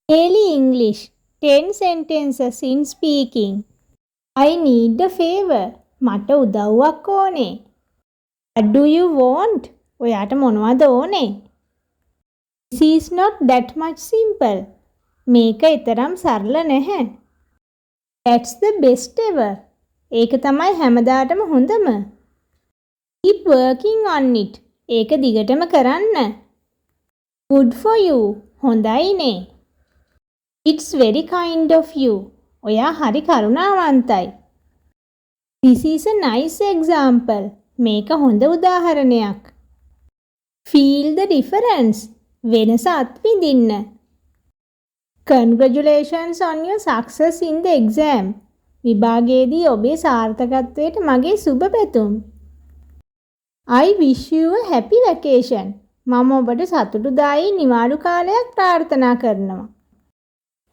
Daily English 10 sentences in speaking. I need a favor. මට උදව්වක් ඕනේ. What do you want? ඔයාට මොනවද ඕනේ? This is not that much simple. මේක ඊතරම් සරල නැහැ. That's the best ever. ඒක තමයි හැමදාටම හොඳම. Keep working on it. ඒක දිගටම කරන්න. Good for you. හොඳයිනේ. It's very kind of you. ඔයා හරි කරුණාවන්තයි. This is a nice example. මේක හොඳ උදාහරණයක්. Feel the difference. වෙනස අත්විඳින්න. Congratulations on your success in the exam. විභාගයේදී ඔබේ සාර්ථකත්වයට මගේ සුබ පැතුම්. I wish you a happy vacation. මම ඔබට සතුටුදායී නිවාඩු කාලයක් ප්‍රාර්ථනා කරනවා.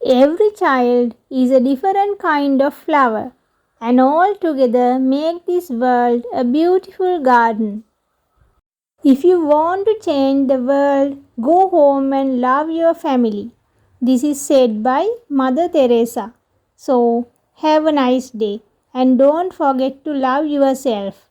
Every child is a different kind of flower, and all together make this world a beautiful garden. If you want to change the world, go home and love your family. This is said by Mother Teresa. So, have a nice day and don't forget to love yourself.